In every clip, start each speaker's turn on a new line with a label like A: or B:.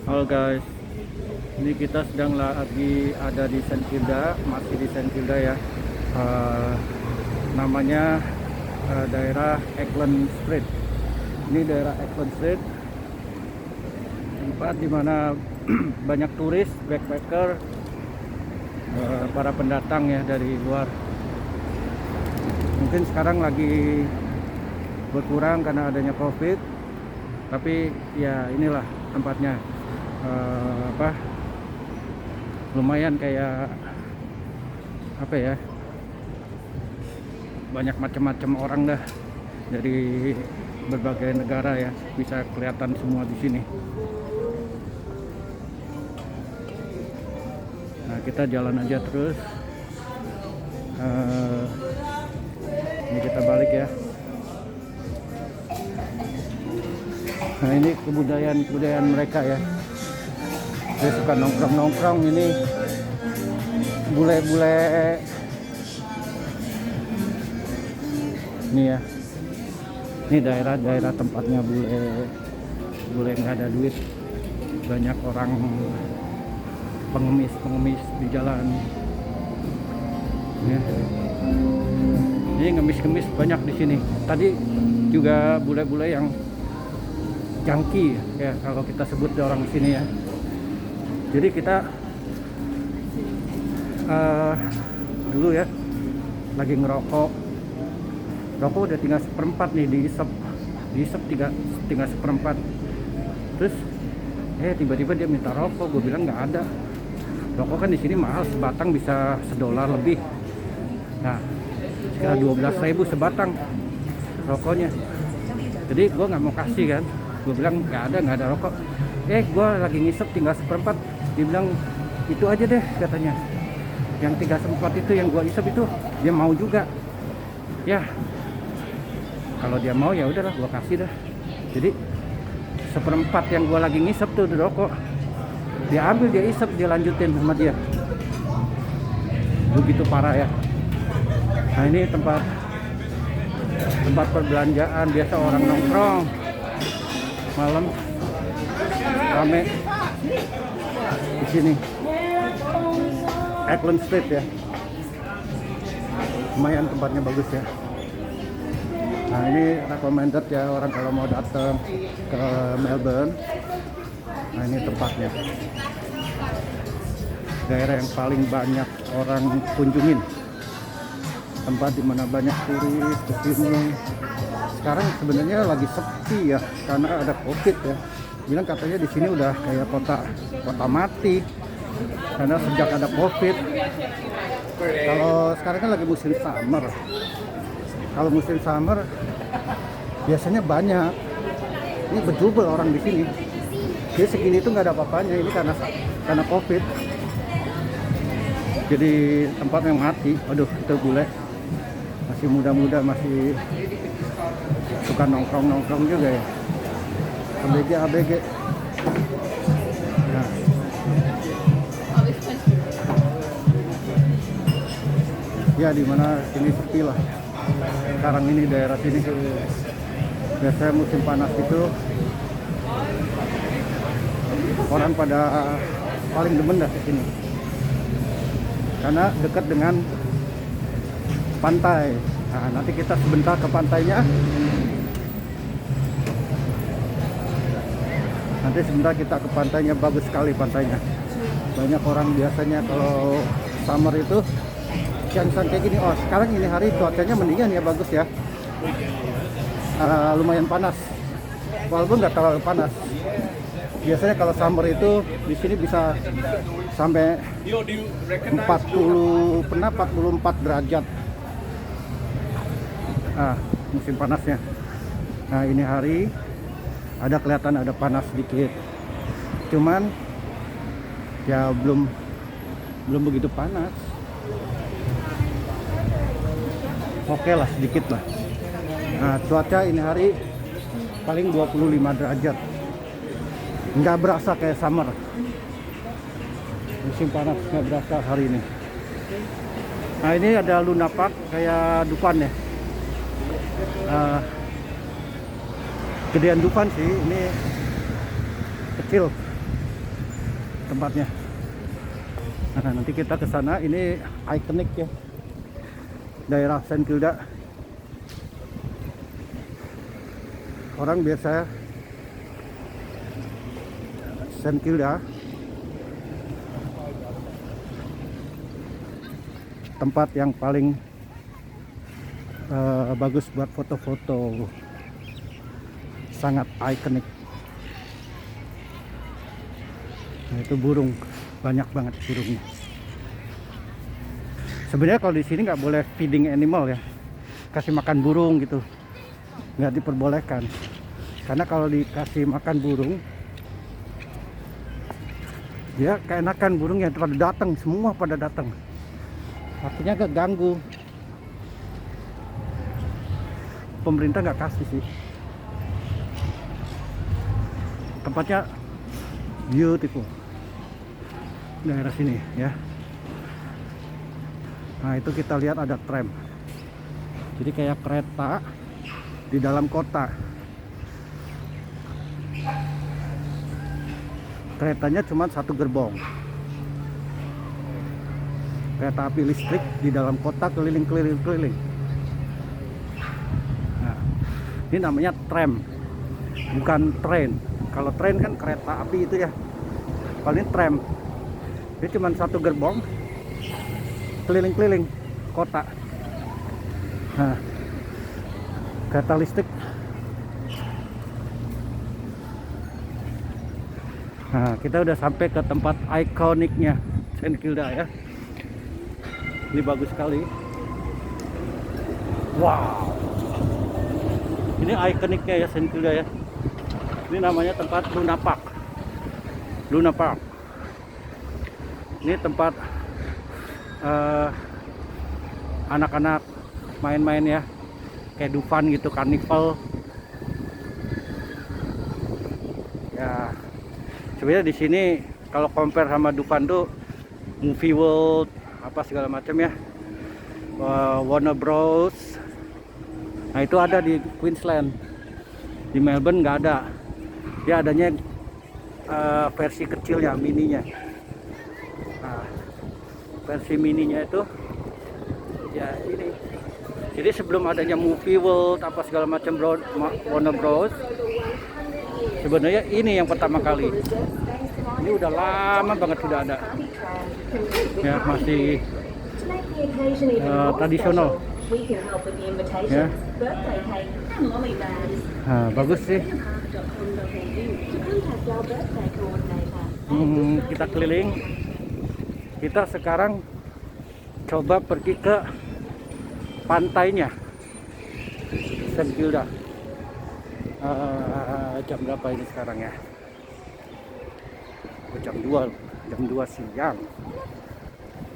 A: Halo guys, ini kita sedang lagi ada di St. Kilda, masih di St. Kilda ya. Eh, Namanya daerah Auckland Street. Ini daerah Auckland Street, tempat dimana banyak turis, backpacker, para pendatang ya dari luar. Mungkin sekarang lagi berkurang karena adanya COVID, tapi ya inilah tempatnya. Lumayan kayak apa ya, banyak macam-macam orang dah dari berbagai negara ya, bisa kelihatan semua di sini. Nah, kita jalan aja terus. Ini kita balik ya. Nah, ini kebudayaan mereka ya. Saya suka nongkrong ini, bule-bule ini ya. Ini daerah tempatnya bule nggak ada duit, banyak orang pengemis di jalan ya. Ini ngemis banyak di sini. Tadi juga bule-bule yang jangki ya, kalau kita sebut orang sini ya. Jadi kita dulu ya lagi ngerokok udah tinggal seperempat nih, diisep tinggal seperempat. Terus tiba-tiba dia minta rokok, gue bilang nggak ada. Rokok kan di sini mahal, sebatang bisa $1 lebih. Nah, sekitar 12.000 sebatang rokoknya. Jadi gue nggak mau kasih kan, gue bilang nggak ada rokok. Gue lagi ngisep tinggal seperempat. Dia bilang itu aja deh katanya, yang 3/4 itu yang gua isep itu dia mau juga ya. Kalau dia mau ya udahlah, gua kasih dah. Jadi 1/4 yang gua lagi ngisep tuh di rokok, dia ambil, dia isep, dia lanjutin sama dia. Begitu parah ya. Nah, ini tempat perbelanjaan, biasa orang nongkrong malam rame di sini. Auckland Street ya, lumayan tempatnya bagus ya. Nah, ini recommended ya orang kalau mau datang ke Melbourne. Nah, ini tempatnya, daerah yang paling banyak orang kunjungin, tempat dimana banyak turis ke sini. Sekarang sebenarnya lagi sepi ya karena ada COVID ya. Bilang katanya di sini udah kayak kota mati karena sejak ada COVID. Kalau sekarang kan lagi musim summer. Kalau musim summer biasanya banyak. Ini berjubel orang di sini. Jadi segini itu nggak ada apa-apanya, ini karena COVID. Jadi tempat yang mati. Aduh, itu bule masih muda-muda, masih suka nongkrong juga ya. ABG. Nah. Ya, di mana sini sepi lah. Sekarang ini daerah sini biasanya musim panas itu orang pada paling demen dah ke sini. Karena dekat dengan pantai. Nah, nanti kita sebentar ke pantainya. Nanti sebentar kita ke pantainya, bagus sekali pantainya. Banyak orang biasanya kalau summer itu siang-siang kayak gini. Oh, sekarang ini hari cuacanya mendingan ya, bagus ya. Lumayan panas, walaupun nggak terlalu panas. Biasanya kalau summer itu di sini bisa sampai 44 derajat. Musim panasnya. Nah, ini hari ada kelihatan ada panas sedikit, cuman ya belum begitu panas. Oke lah, sedikit lah. Nah, cuaca ini hari paling 25 derajat, nggak berasa kayak summer. Musim panas nggak berasa hari ini. Nah, ini ada Luna Park kayak Dufan ya. Gedean Dufan sih, ini kecil. tempatnya. Nah, nanti kita ke sana. Ini ikonik ya, daerah St. Kilda. Orang biasa St. Kilda tempat yang paling bagus buat foto-foto, sangat ikonik. Nah, itu burung, banyak banget burungnya. Sebenarnya kalau di sini nggak boleh feeding animal ya, kasih makan burung gitu, nggak diperbolehkan. Karena kalau dikasih makan burung, dia keenakan burungnya pada datang, semua pada datang. Artinya keganggu. Pemerintah nggak kasih sih. Tempatnya beautiful, daerah sini ya. Nah, itu kita lihat ada tram, jadi kayak kereta di dalam kota. Keretanya cuma satu gerbong, kereta api listrik di dalam kota, keliling. Nah, ini namanya tram, bukan train. Kalau train kan kereta api itu ya. Kalau ini tram, dia cuma satu gerbong, keliling kota. Nah, kereta listrik. Nah, kita udah sampai ke tempat ikoniknya St. Kilda ya. Ini bagus sekali. Wow, ini ikoniknya ya St. Kilda ya. Ini namanya tempat Luna Park. Ini tempat anak-anak main-main ya, kayak Dufan gitu, karnival ya. Sebenarnya di sini kalau compare sama Dufan tuh Movie World apa segala macam ya, Warner Bros. Nah, itu ada di Queensland. Di Melbourne nggak ada. Dia adanya versi kecilnya, mininya. Nah, versi mininya itu ya ini. Jadi sebelum adanya Movie World apa segala macam Warner Bros, sebenarnya ini yang pertama kali. Ini udah lama banget sudah ada. Ya, masih tradisional. Ya. Nah, bagus sih. Kita keliling. Kita sekarang coba pergi ke pantainya St. Kilda. Jam berapa ini sekarang ya? Jam 2 siang.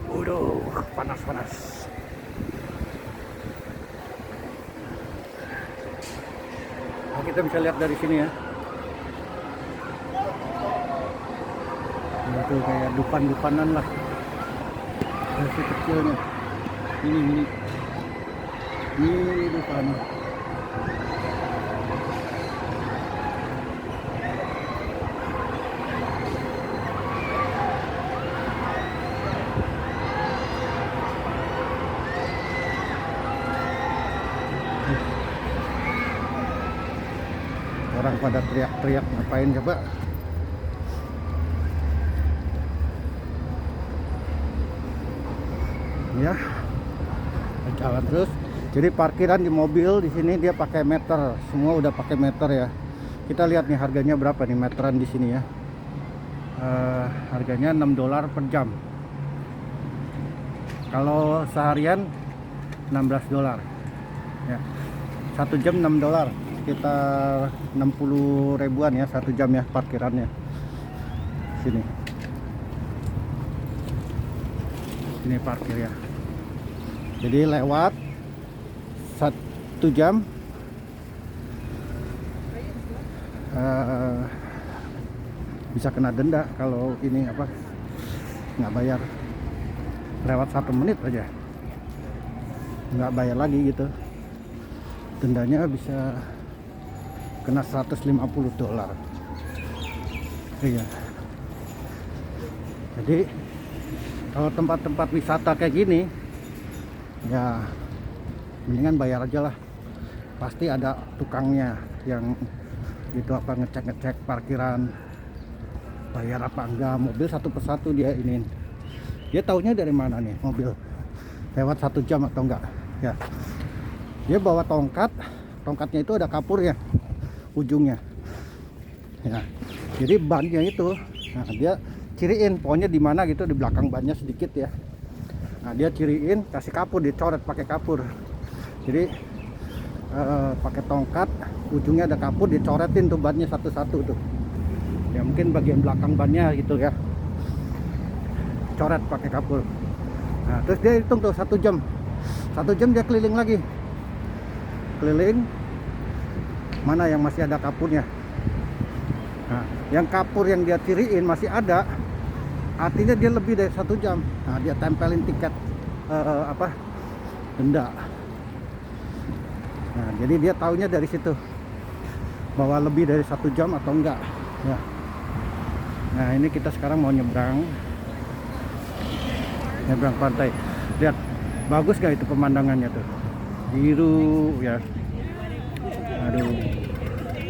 A: Waduh, panas. Nah, kita bisa lihat dari sini ya. Itu kayak Dufan-Dufanan lah. Versi kecilnya. Ini Dufan. Orang pada teriak-teriak ngapain coba? Ya, jalan terus. Jadi parkiran di mobil di sini dia pakai meter, semua udah pakai meter ya. Kita lihat nih harganya berapa nih meteran di sini ya. Harganya $6 per jam. Kalau seharian $16 ya. 1 jam $6, sekitar 60 ribuan ya 1 jam ya parkirannya. Sini parkir ya. Jadi lewat 1 jam bisa kena denda kalau ini apa nggak bayar. Lewat 1 menit aja nggak bayar lagi gitu, dendanya bisa kena $150. Iya, Jadi kalau tempat-tempat wisata kayak gini ya mendingan bayar aja lah, pasti ada tukangnya yang gitu apa ngecek parkiran, bayar apa enggak, mobil satu persatu dia iniin. Dia taunya dari mana nih mobil lewat 1 jam atau enggak ya. Dia bawa tongkatnya itu ada kapurnya ujungnya ya, jadi bannya itu nah, dia ciriin pokoknya di mana gitu, di belakang bannya sedikit ya. Nah dia ciriin, kasih kapur, dicoret pakai kapur. Jadi pakai tongkat, ujungnya ada kapur, dicoretin tuh bannya satu-satu tuh ya, mungkin bagian belakang bannya gitu ya, coret pakai kapur. Nah terus dia hitung tuh 1 jam, 1 jam dia keliling lagi, keliling mana yang masih ada kapurnya. Nah yang kapur yang dia ciriin masih ada, artinya dia lebih dari 1 jam. Nah dia tempelin tiket denda. Nah jadi dia taunya dari situ bahwa lebih dari 1 jam atau enggak ya. Nah ini kita sekarang mau nyebrang pantai. Lihat bagus gak itu pemandangannya tuh, biru ya. Aduh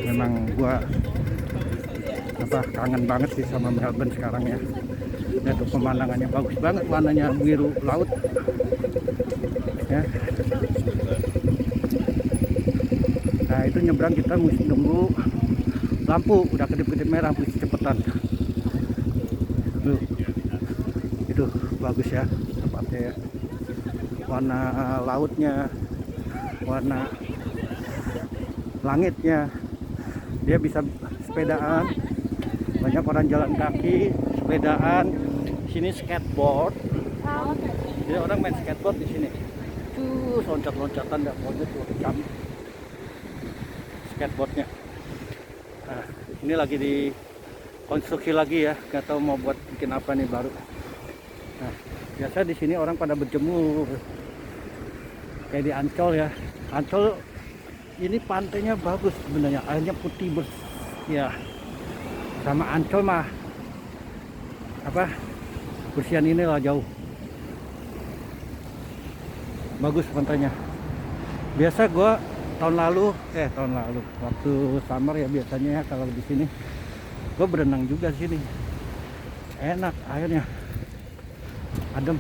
A: memang gua kangen banget sih sama Melbourne sekarang ya. Lihat tuh pemandangannya bagus banget, warnanya biru laut ya. Nah itu nyebrang kita mesti nunggu lampu udah kedip-kedip merah, mesti cepetan. Tuh, itu bagus ya tempatnya ya. Warna lautnya, warna langitnya. Dia bisa sepedaan, banyak orang jalan kaki, sepedaan. Sini skateboard. Jadi orang main skateboard di sini. Tuh loncat-loncatan dah, pokoknya tuh jam skateboardnya. Nah, ini lagi dikonstruksi lagi ya, nggak tahu mau buat bikin apa nih baru. Nah, biasa di sini orang pada berjemur kayak di Ancol ya. Ancol ini pantainya bagus sebenarnya, airnya putih bersih ya. Sama Ancol mah bersihan inilah jauh. Bagus pantainya. Biasa gua tahun lalu waktu summer ya, biasanya ya kalau di sini gua berenang juga di sini. Enak airnya. Adem.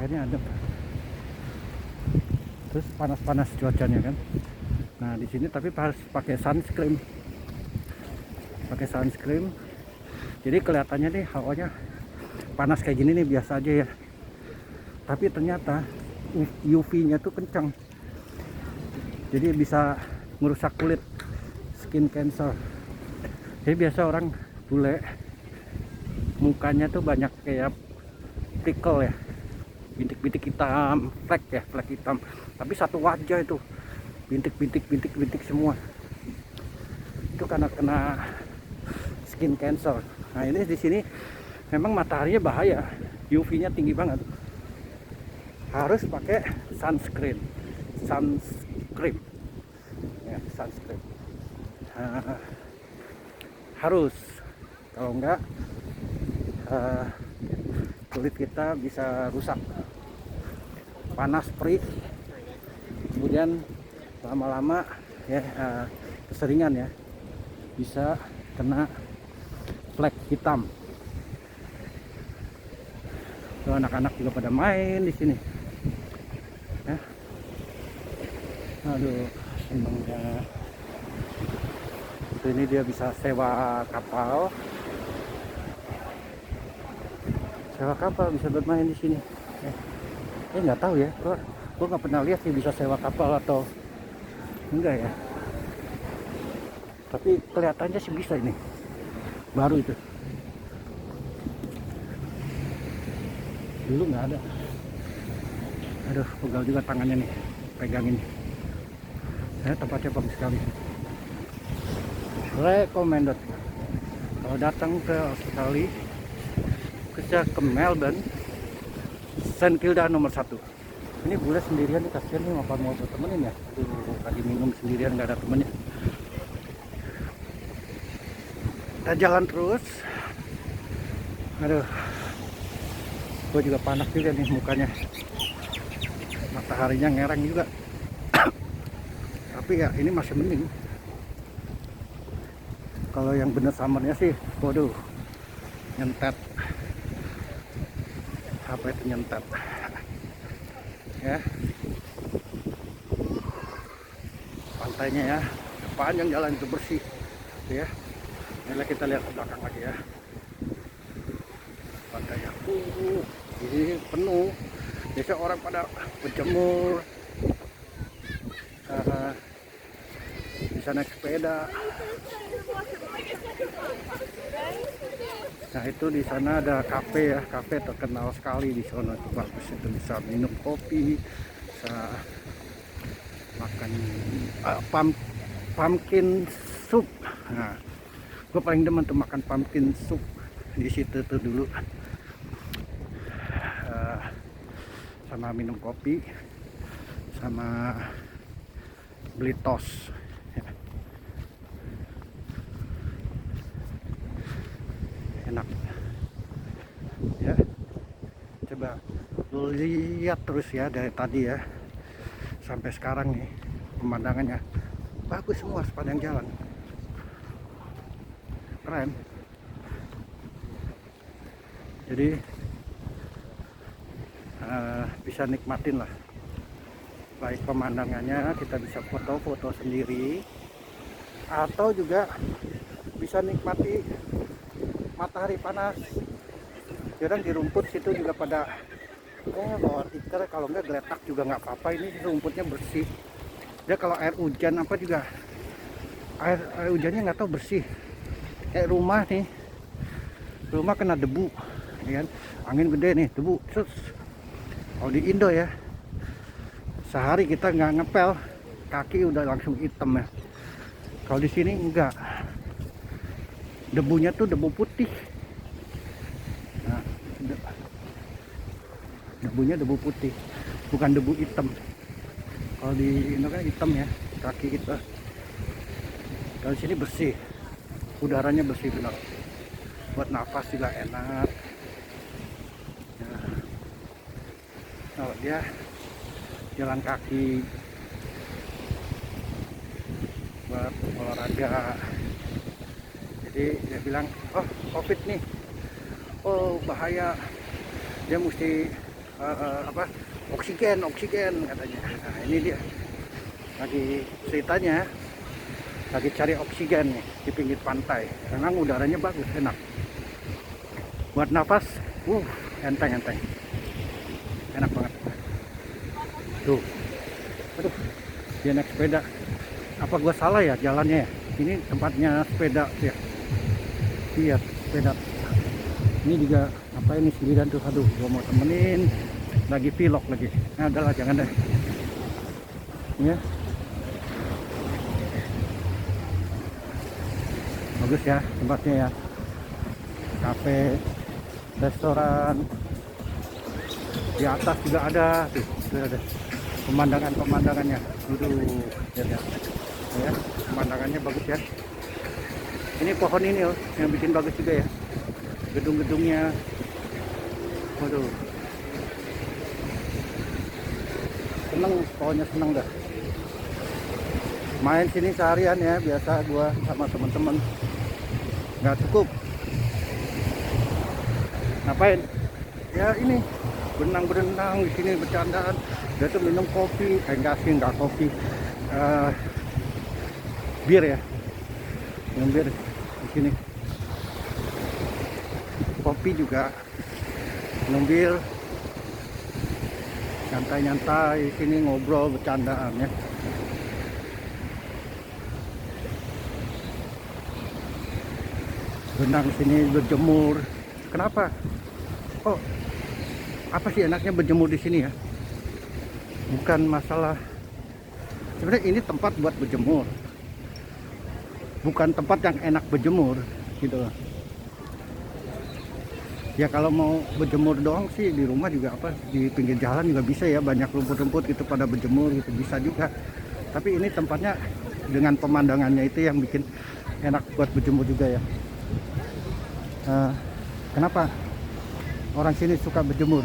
A: Airnya adem. Terus panas-panas cuacanya kan. Nah, di sini tapi harus pakai sunscreen. Jadi kelihatannya nih hawanya panas kayak gini nih biasa aja ya. Tapi ternyata UV-nya tuh kencang. Jadi bisa merusak kulit, skin cancer. Jadi biasa orang bule mukanya tuh banyak kayak prickle ya, bintik-bintik hitam, flek hitam. Tapi satu wajah itu bintik semua. Itu karena kena skin cancer. Nah ini di sini memang mataharinya bahaya, UV-nya tinggi banget. Harus pakai sunscreen. Ya, sunscreen. Harus. Kalau enggak kulit kita bisa rusak, panas, perih, kemudian lama-lama ya keseringan ya bisa kena flek hitam. Tuh, anak-anak juga pada main di sini ya. Aduh seneng ya. Ini dia bisa sewa kapal, bisa bermain di sini. Nggak tahu ya, gua nggak pernah lihat sih bisa sewa kapal atau enggak ya. Tapi kelihatannya sih bisa, ini baru itu. Dulu nggak ada. Aduh, pegal juga tangannya nih, pegangin. Tempatnya bagus sekali. Recommended kalau datang ke Australia, kerja ke Melbourne, St Kilda nomor 1. Ini bule sendirian nih, kasihan nih, mau temenin ya. Aduh, lagi minum sendirian, nggak ada temennya. Kita jalan terus Aduh, gue juga panas juga nih mukanya, mataharinya ngereng juga. Tapi ya ini masih mending. Kalau yang bener summernya sih, waduh, nyentet. Apa itu nyentet? Ya, pantainya ya, sepanjang jalan itu bersih, ya. Ini kita lihat ke belakang lagi ya, pantainya, ini penuh. Biasa orang pada berjemur, bisa naik sepeda. Nah itu di sana ada kafe ya, kafe terkenal sekali di sana, itu bagus, itu bisa minum kopi, bisa makan pumpkin soup. Nah, gue paling demen tuh makan pumpkin soup di situ tuh dulu, sama minum kopi, sama beli tos. Enak ya, coba lu lihat terus ya dari tadi ya sampai sekarang nih, pemandangannya bagus semua sepanjang jalan, keren. Jadi bisa nikmatin lah, baik pemandangannya, kita bisa foto-foto sendiri, atau juga bisa nikmati matahari panas. Kadang di rumput situ juga pada bawa tikar, kalau enggak geletak juga nggak apa-apa, ini rumputnya bersih ya. Kalau air hujan apa juga, air hujannya nggak tahu bersih. Kayak rumah nih, rumah kena debu ya kan, angin gede nih, debu. Terus kalau di Indo ya, sehari kita nggak ngepel, kaki udah langsung hitam ya. Kalau di sini enggak, debunya tuh debu putih. Nah, debunya debu putih, bukan debu hitam. Kalau di Indo kan hitam ya kaki kita. Kalau sini bersih, udaranya bersih benar, buat nafas juga enak. Nah, kalau dia jalan kaki buat olahraga. Jadi dia bilang, oh covid nih, oh bahaya, dia mesti oksigen katanya. Nah ini dia lagi ceritanya, lagi cari oksigen nih di pinggir pantai. Memang udaranya bagus, enak buat nafas, enteng enak banget tuh. Aduh, dia naik sepeda. Apa gua salah ya jalannya ya? Ini tempatnya sepeda ya. Iya, sepeda. Ini juga apa ini sendirian tuh, aduh gua mau temenin, lagi vlog lagi. Nah adalah jangan deh ya. Bagus ya tempatnya ya, kafe, restoran, di atas juga ada tuh, ada pemandangannya. Ya, pemandangannya bagus ya. Ini pohon ini yang bikin bagus juga ya, gedung-gedungnya. Waduh, seneng, pokoknya seneng dah main sini seharian ya. Biasa gua sama teman-teman nggak cukup, ngapain ya, ini berenang di sini, bercandaan. Dia tuh minum kopi, enggak kopi, bir ya, minum bir di sini. Kopi juga, minum bir, nyantai di sini, ngobrol, bercandaan ya. Berenang di sini, berjemur. Kenapa? Oh, apa sih enaknya berjemur di sini ya? Bukan masalah, sebenarnya ini tempat buat berjemur, bukan tempat yang enak berjemur gitu. Ya kalau mau berjemur doang sih di rumah juga, apa di pinggir jalan juga bisa ya, banyak rumput-rumput gitu pada berjemur gitu, bisa juga. Tapi ini tempatnya dengan pemandangannya itu yang bikin enak buat berjemur juga ya. Kenapa? orang sini suka berjemur.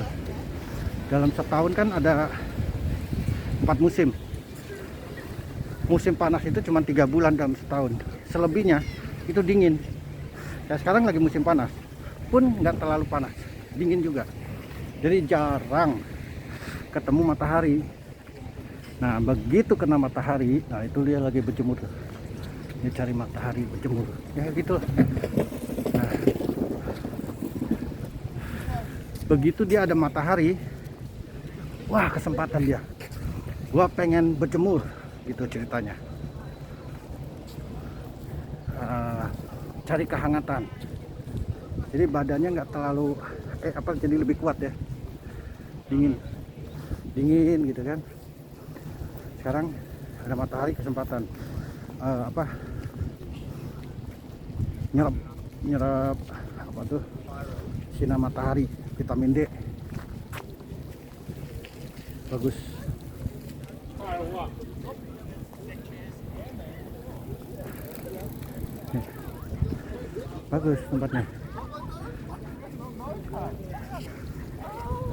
A: Dalam setahun kan ada 4 musim. Musim panas itu cuma 3 bulan dalam setahun. Selebihnya itu dingin. Ya sekarang lagi musim panas, pun nggak terlalu panas, dingin juga. Jadi jarang ketemu matahari. Nah begitu kena matahari, nah itu dia lagi berjemur. Dia cari matahari berjemur. Ya gitu. Nah, begitu dia ada matahari, wah kesempatan dia. Gua pengen berjemur, gitu ceritanya. Cari kehangatan. Jadi badannya nggak terlalu jadi lebih kuat ya. Dingin gitu kan. Sekarang ada matahari, kesempatan nyerap apa tuh sinar matahari, vitamin D. Bagus. Bagus tempatnya.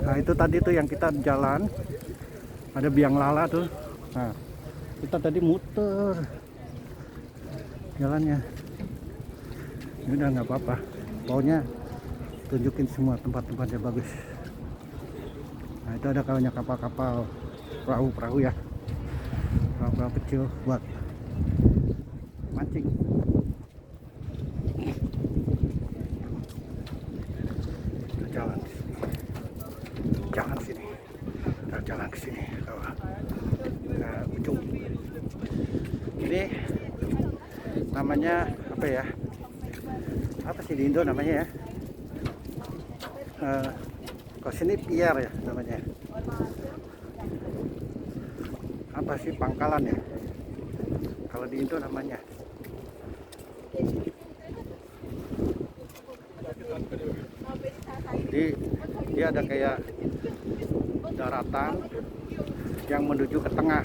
A: Nah itu tadi tuh yang kita jalan, ada biang lala tuh. Nah kita tadi muter jalannya. Ini udah nggak apa-apa, pokoknya tunjukin semua tempat-tempatnya bagus. Nah itu ada kalanya kapal-kapal, perahu-perahu ya, perahu-perahu kecil buat mancing. Jalan ke sini ke ujung. Ini namanya apa ya? Apa sih di Indo namanya ya? Kalau sini pier ya namanya. Apa sih pangkalan ya? Kalau di Indo namanya. Jadi dia ada kayak daratan yang menuju ke tengah,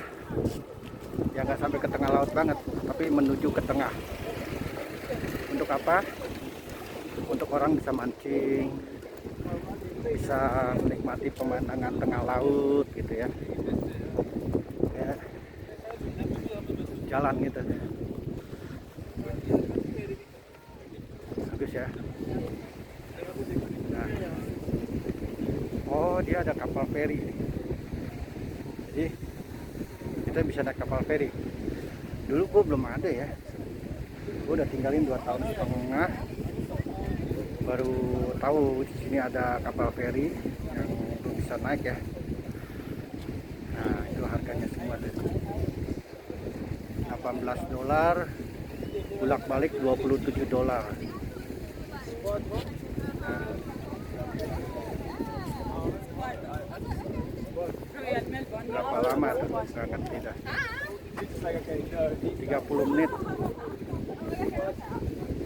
A: ya nggak sampai ke tengah laut banget, tapi menuju ke tengah. Untuk apa? Untuk orang bisa mancing, bisa menikmati pemandangan tengah laut gitu ya, jalan gitu. Bagus ya. Nah, oh dia ada kapal feri. Jadi kita bisa naik kapal feri. Dulu gue belum ada ya. Gue udah tinggalin 2 tahun setengah. Baru tahu di sini ada kapal feri yang lu bisa naik ya. Nah itu harganya semua tuh. $18, bolak-balik $27. Nah, berapa lama tuh berangkat tidak? 30 menit.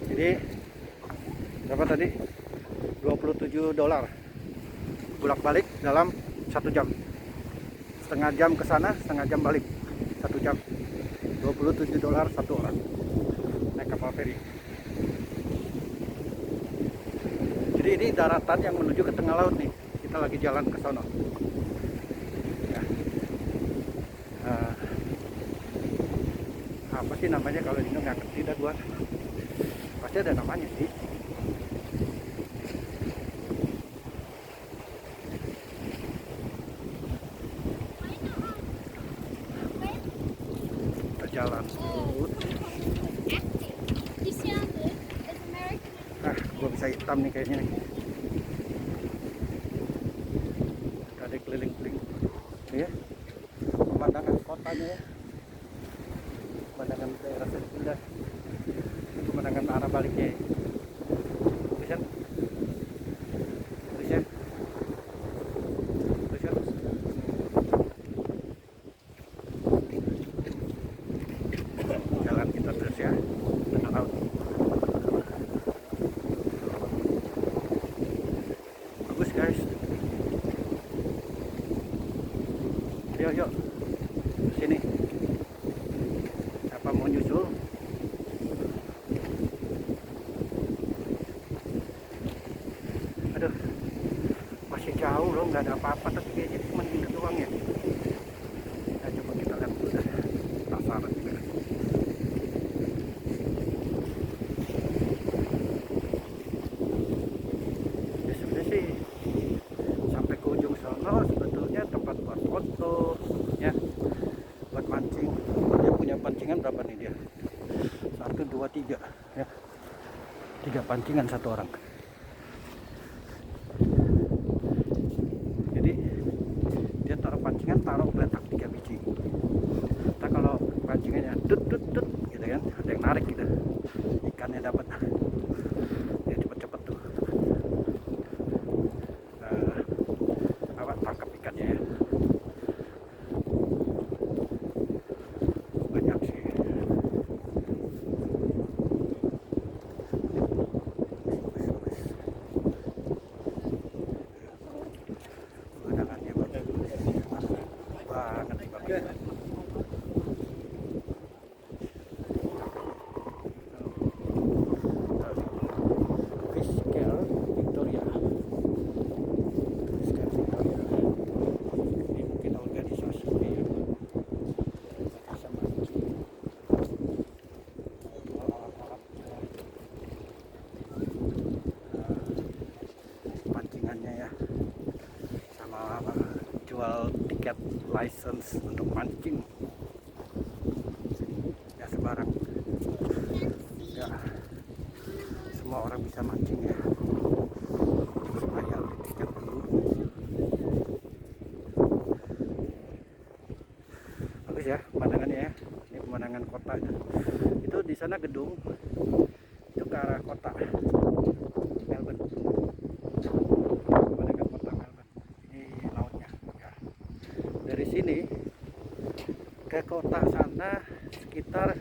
A: Jadi berapa tadi? $27 bolak-balik dalam 1 jam. Setengah jam ke sana, setengah jam balik. 1 jam. $27 satu orang naik kapal feri. Jadi ini daratan yang menuju ke tengah laut nih. Kita lagi jalan ke sono. Ya. Apa sih namanya kalau ini nggak ngerti dah gua. Pasti ada namanya sih. Kita jalan. Gua bisa hitam nih kayaknya nih. Ada keliling-keliling. Ya. Pemandangan kotanya ya. Pemandangan daerah sekitar. Itu pemandangan arah baliknya. Bisa? Bisa? Bisa? Jalan kita terus ya. Tengah laut. Bagus guys. Yuk. Sini. Apa mau nyusul? Aduh. jauh loh, nggak ada apa-apa, tapi kayaknya cuma gitu doang ya. Nah, coba kita lihat dulu dah, penasaran juga. Ya sebenarnya sih sampai ke ujung sana sebetulnya tempat buat foto ya, buat mancing. Dia punya pancingan berapa nih dia? 1, 2, 3 ya, 3 pancingan satu orang. Jadi dia taruh pancingan, taruh geletak 3 biji. Kita kalau pancingannya tut tut tut gitu kan, ada yang narik gitu, ikannya dapat, ya cepet-cepet tuh tangkap ikannya ya. Banyak sih. Pemandangannya banget banget. Fish Care Victoria. Fish Care Victoria. Ini mungkin organisasi yang bisa mancing. Pancingannya ya, sama jual tiket license untuk mancing ya, sebarang ya, semua orang bisa mancing ya, bayar tiket dulu. Bagus ya pemandangannya ya, ini pemandangan kota itu. Di sana gedung itu ke arah kota Melbourne, pemandangan kota Melbourne. Ini lautnya ya. Dari sini ke kota sana sekitar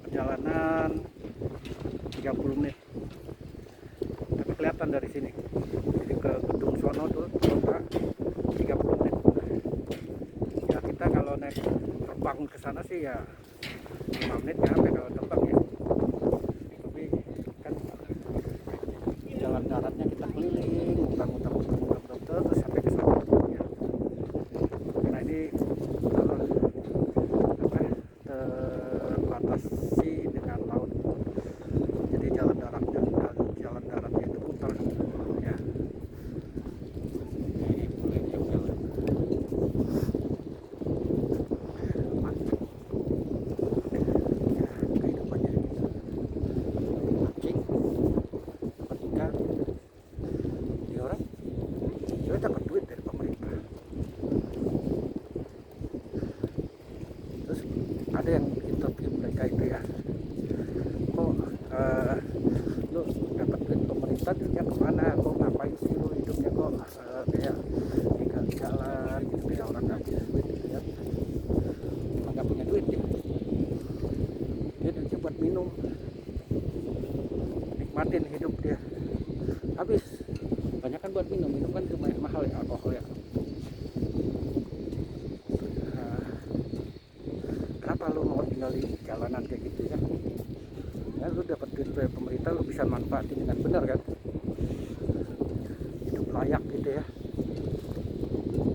A: perjalanan 30 menit, tapi kelihatan dari sini. Jadi ke gedung sono tuh kota 30 menit ya. Kita kalau naik terbang ke sana sih ya 5 menit nyampe kalau terbang ya, tapi kan jalan daratnya kita keliling muter-muter terus sampai ke sana ya. Karena ini terbatasi dengan laut, jadi jalan daratnya itu putar ya. Ini mulai diambil mancing ya, kehidupannya gitu. Mancing, dapat ikan, dia orang dia dapat duit dari pemerintah. Terus ada yang interview mereka itu ya, kok lu dapat duit pemerintah duitnya kemana, kok ngapain sih lu hidupnya kok kayak tinggal di jalan gitu, kayak orang nggak punya duit gitu ya. Emang nggak punya duit ya, dia duitnya buat minum, nikmatin hidup dia. Habis banyak kan buat minum kan lumayan mahal ya alkohol ya. Kenapa lu mau tinggal di jalanan kayak gitu ya? Ya lu dapat duit dari pemerintah, lu bisa manfaatin dengan benar kan, hidup layak gitu ya,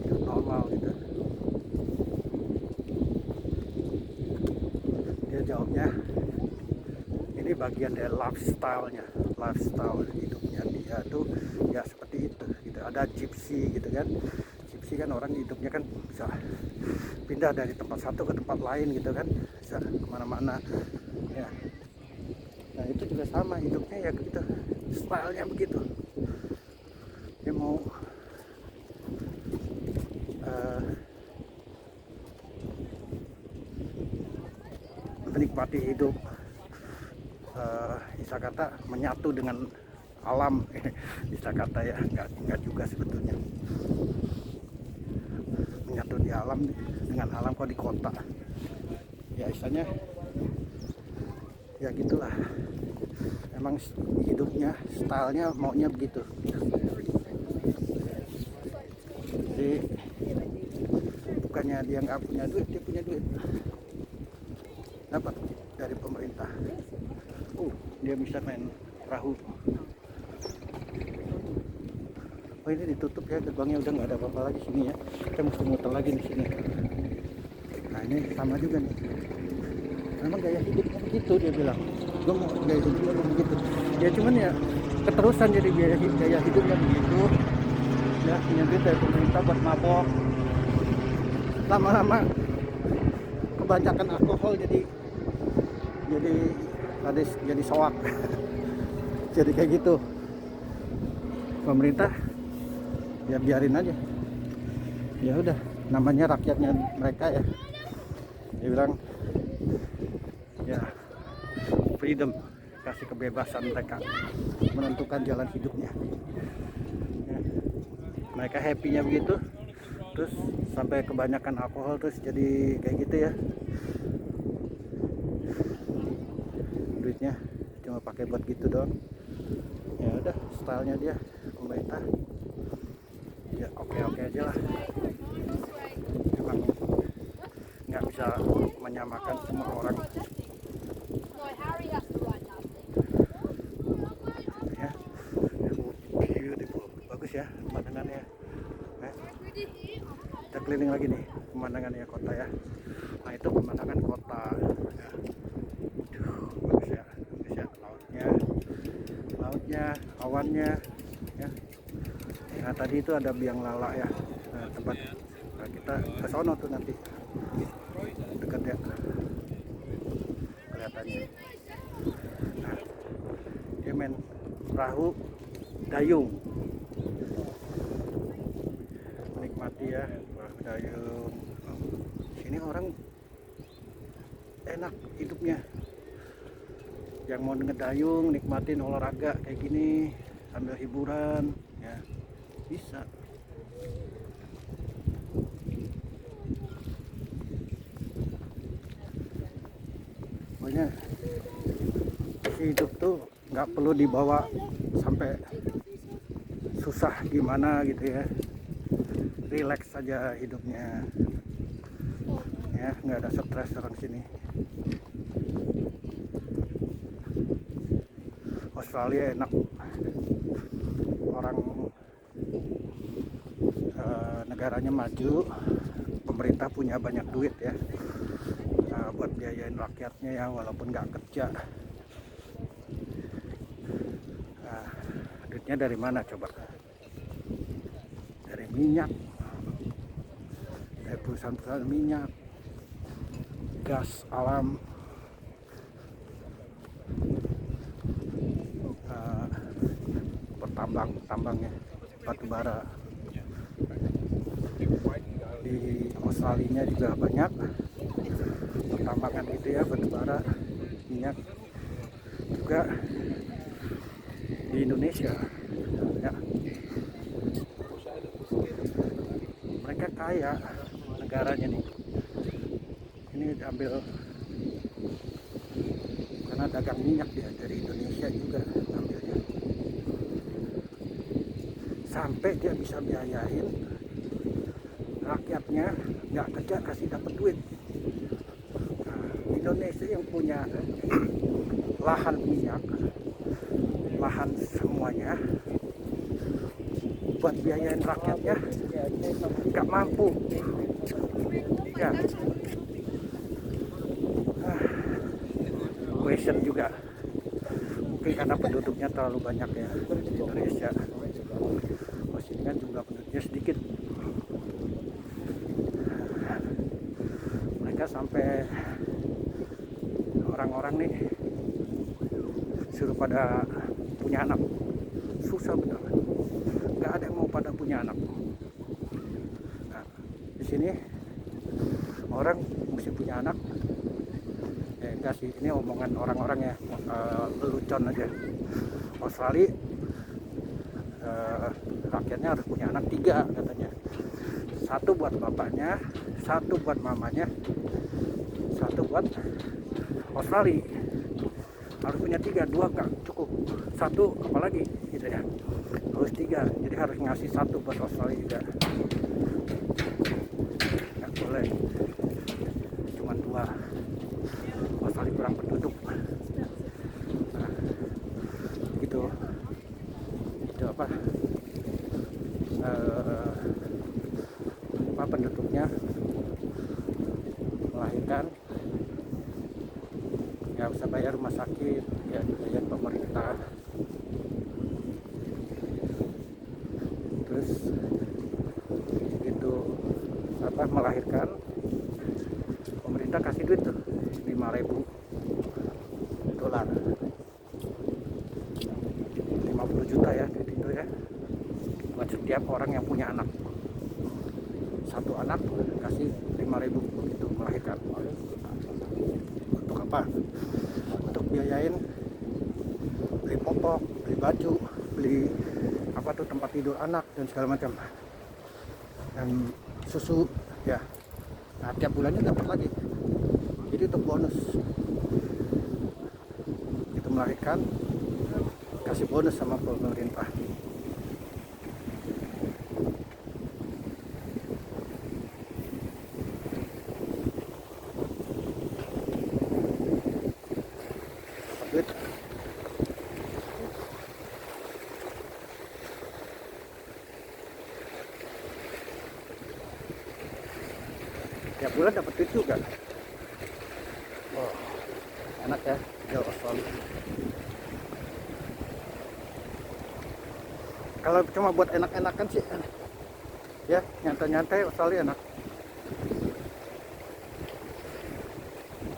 A: hidup normal gitu. Dia jawabnya ini bagian dari lifestyle hidupnya dia tuh ya seperti itu gitu. Ada gypsy gitu kan, gypsy kan orang hidupnya kan bisa pindah dari tempat satu ke tempat lain gitu kan, bisa kemana-mana ya. Nah itu juga sama hidupnya ya gitu, stylenya begitu. Dia mau menikmati hidup, bisa kata menyatu dengan alam bisa kata ya, enggak juga sebetulnya menyatu di alam, dengan alam kok di kota ya, istilahnya ya gitulah. Emang hidupnya, stylenya maunya begitu. Jadi bukannya dia nggak punya duit, dia punya duit, dapat dari pemerintah. Dia bisa main perahu. Oh ini ditutup ya gerbangnya, udah nggak ada apa-apa lagi sini ya. Kita mesti muter lagi di sini. Nah ini sama juga nih. Memang gaya hidupnya begitu dia bilang. Gue mau gaya hidupnya begitu. Ya cuman ya keterusan jadi gaya hidupnya begitu. Ya nyebut dari pemerintah buat mabok. Lama-lama kebanyakan alkohol jadi soak. Jadi kayak gitu. Pemerintah ya biarin aja, ya udah, namanya rakyatnya mereka ya. Dia bilang ya freedom, kasih kebebasan mereka menentukan jalan hidupnya ya. Mereka happy-nya begitu, terus sampai kebanyakan alkohol terus jadi kayak gitu ya. Duitnya cuma pakai buat gitu doang. Ya udah, stylenya dia pemerintah ya oke aja lah. Emang nggak bisa menyamakan semua orang ya. Beautiful, bagus ya pemandangannya. Kita keliling lagi nih pemandangannya kota ya. Nah itu pemandangan kota ya. Bagus ya lautnya, awannya ya. Nah tadi itu ada biang lala ya, nah, tempat kita ke sono tuh nanti dekat ya kelihatannya. Nah dia main perahu dayung, menikmati ya perahu dayung. Sini orang enak hidupnya, yang mau ngedayung nikmatin olahraga kayak gini sambil hiburan ya bisa. Pokoknya hidup tuh nggak perlu dibawa sampai susah gimana gitu ya, relax saja hidupnya ya, nggak ada stres orang sini. Australia enak, orang negaranya maju, pemerintah punya banyak duit ya, buat biayain rakyatnya ya walaupun nggak kerja. Duitnya dari mana coba? Dari minyak, dari perusahaan-perusahaan minyak, gas alam, tambangnya batu bara. Di Australia juga banyak pertambangan gitu ya, batu bara, minyak. Juga di Indonesia ya, mereka kaya negaranya nih. Ini diambil karena dagang minyak dia, dari Indonesia juga ambilnya. Sampai dia bisa biayain rakyatnya, nggak kerja kasih dapat duit. Nah, Indonesia yang punya lahan minyak, lahan semuanya, buat biayain rakyatnya nggak mampu ya. Question juga mungkin karena penduduknya terlalu banyak ya di Indonesia. Sini kan jumlah penduduknya sedikit. Mereka sampai orang-orang nih suruh pada punya anak, susah bener, nggak ada yang mau pada punya anak. Nah, di sini orang mesti punya anak. Enggak sih, ini omongan orang-orang ya, lelucon aja. Australia rakyatnya harus punya anak 3 katanya. 1 buat bapaknya, 1 buat mamanya, 1 buat Australia. Harus punya 3, 2 nggak cukup, 1 apalagi gitu ya, harus 3. Jadi harus ngasih 1 buat Australia juga, nggak boleh cuma 2. Australia kurang penduduk. Nah, gitu apa biaya rumah sakit, ya biaya pemerintah. Terus itu apa melahirkan, pemerintah kasih duit tuh 5.000 dolar, 50 juta ya duit itu ya, buat setiap orang yang punya anak. Satu anak kasih 5.000 itu melahirkan. Untuk apa? Untuk biayain beli popok, beli baju, beli apa tuh tempat tidur anak dan segala macam, dan susu ya. Nah tiap bulannya dapat lagi, jadi itu bonus. Itu melahirkan kasih bonus sama pemerintah. Duit. Tiap bulan dapat duit juga. Oh, enak ya, jauh Australia. Kalau cuma buat enak-enakan sih, ya nyantai-nyantai Australia enak.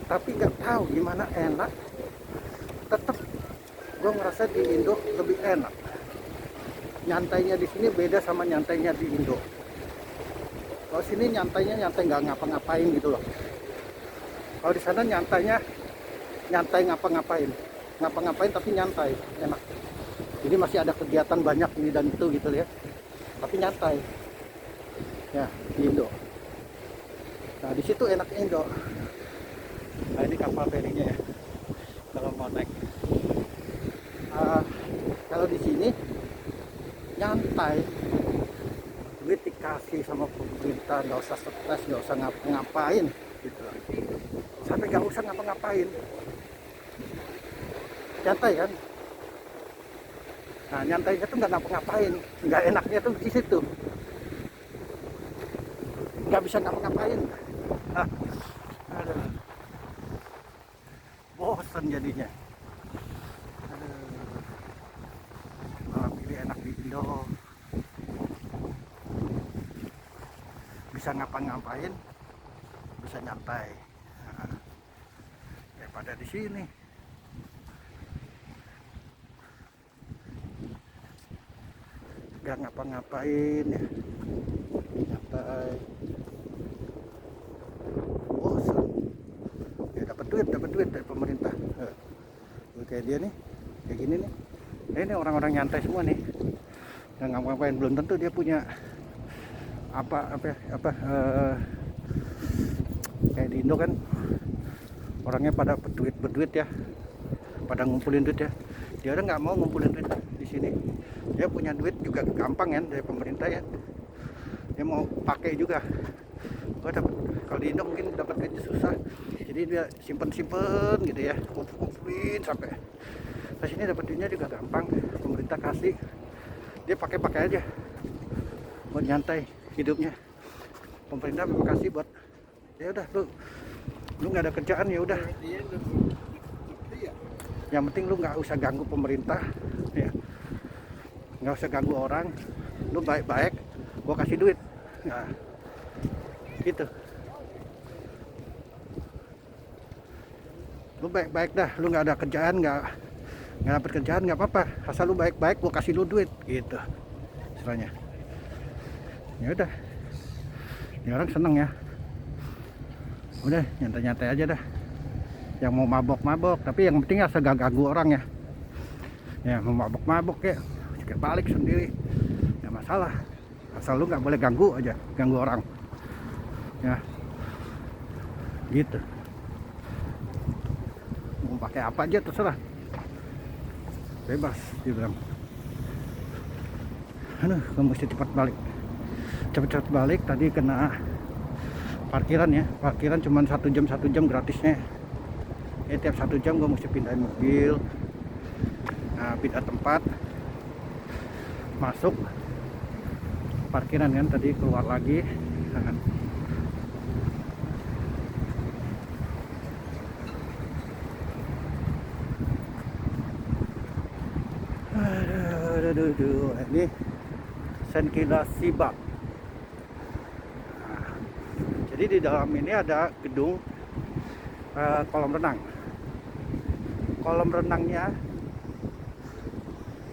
A: Tapi nggak tahu gimana enak, tetap gue ngerasa di Indo lebih enak. Nyantainya di sini beda sama nyantainya di Indo. Kalau sini nyantainya nyantai nggak ngapa-ngapain gitu loh. Kalau di sana nyantainya nyantai ngapa-ngapain tapi nyantai, enak. Jadi masih ada kegiatan banyak ini dan itu gitu ya, tapi nyantai ya di Indo. Nah di situ enak Indo. Nah ini kapal ferinya ya, kalau mau naik. Kalau di sini nyantai, duit dikasih sama pemerintah, nggak usah stres, nggak usah ngapa-ngapain gitu. Sampai nggak usah ngapa-ngapain, nyantai kan. Nah nyantainya tuh nggak ngapa-ngapain, nggak enaknya tuh di situ, nggak bisa ngapa-ngapain. Aduh, bosan jadinya. Malah pilih enak di Indo, bisa ngapa-ngapain, bisa nyantai. Nah, daripada di sini. Gak ngapa-ngapain ya, nyantai, bosan. Ya dapat duit dari pemerintah. Kayak dia nih, kayak gini nih. Ini orang-orang nyantai semua nih, nggak ngapa-ngapain. Belum tentu dia punya apa kayak di Indo kan, orangnya pada berduit ya, pada ngumpulin duit ya. Dia orang nggak mau ngumpulin duit di sini. Dia punya duit juga gampang kan dari pemerintah ya. Dia mau pakai juga. Kalau di Indo mungkin dapat duitnya susah. Jadi dia simpen gitu ya, kumpulin sampai. Di sini dapat duitnya juga gampang. Pemerintah kasih, dia pakai aja buat nyantai hidupnya. Pemerintah memang kasih buat ya udah lu nggak ada kerjaan ya udah. Yang penting lu nggak usah ganggu pemerintah ya. Nggak usah ganggu orang, lu baik-baik, gua kasih duit. Nah gitu, lu baik-baik dah, lu nggak ada kerjaan, nggak dapet kerjaan nggak apa-apa, asal lu baik-baik gua kasih lu duit gitu istilahnya. Ya udah, ini orang seneng ya, udah nyantai-nyantai aja dah. Yang mau mabok tapi yang penting asal gak ganggu orang ya. Ya mau mabok ya balik sendiri, ya masalah, asal lu nggak boleh ganggu orang ya gitu. Mau pakai apa aja terserah, bebas dibilang. Aduh, gue mesti cepet balik. Tadi kena parkiran ya, parkiran cuma 1 jam gratisnya. Tiap 1 jam gue mesti pindahin mobil, nah pindah tempat, masuk parkiran kan, tadi keluar lagi. Nah, Aduh, ini Senkila Sibak. Nah, jadi di dalam ini ada gedung kolam renang. Kolam renangnya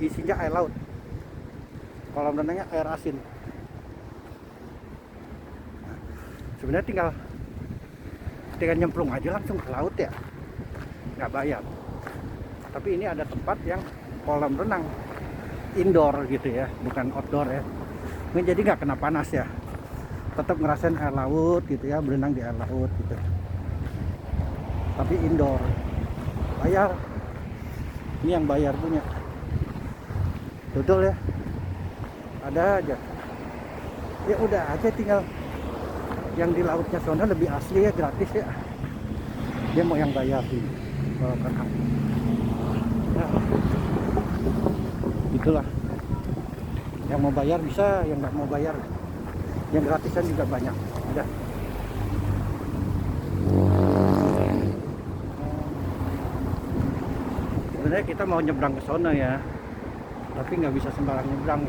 A: isinya air laut. Kolam renangnya air asin. Nah, sebenarnya tinggal nyemplung aja langsung ke laut ya, nggak bayar. Tapi ini ada tempat yang kolam renang indoor gitu ya, bukan outdoor ya. Ini jadi nggak kena panas ya, tetap ngerasain air laut gitu ya, berenang di air laut gitu. Tapi indoor, bayar. Ini yang bayar punya. Betul ya, ada aja. Ya udah aja, tinggal yang di lautnya sana lebih asli ya, gratis ya. Dia mau yang bayar sih kalau renang. Nah, itulah. Yang mau bayar bisa, yang nggak mau bayar, yang gratisan juga banyak. Udah. Sebenarnya kita mau nyebrang ke sana ya, tapi nggak bisa sembarang nyebrang.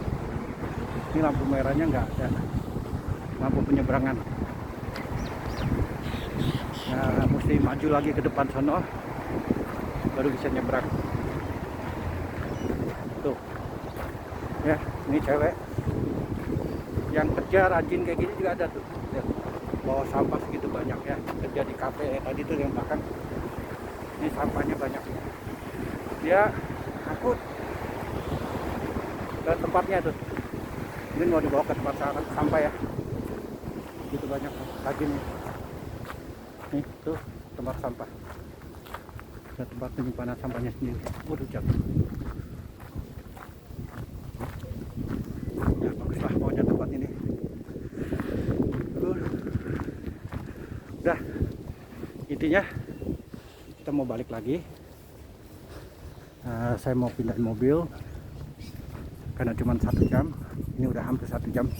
A: Ini lampu merahnya nggak ada, lampu penyeberangan. Nah, mesti maju lagi ke depan sana, baru bisa nyebrang. Tuh, ya, ini cewek yang kerja rajin kayak gini juga ada tuh. Ya, bawa sampah segitu banyak ya, kerja di kafe tadi tuh yang belakang. Ini sampahnya banyak. Dia angkut ke tempatnya tuh. Ini mau dibawa ke tempat sampah ya. Gitu banyak rajin nih. Nih tuh tempat sampah. Ada tempat penyimpanan sampahnya sendiri. Waduh, jatuh. Ya baguslah pokoknya tempat ini. Udah, intinya kita mau balik lagi. Saya mau pindahin mobil karena cuma 1 jam. Ini udah hampir 1 jam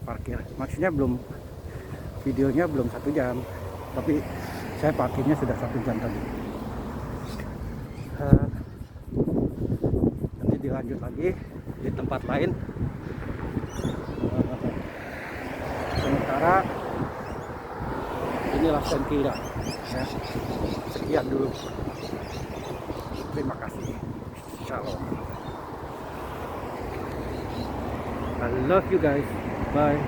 A: parkir. Maksudnya belum, videonya belum 1 jam, tapi saya parkirnya sudah 1 jam tadi. Nanti dilanjut lagi di tempat lain. Sementara inilah Senkila ya. Sekian dulu, terima kasih, shalom. I love you guys, bye.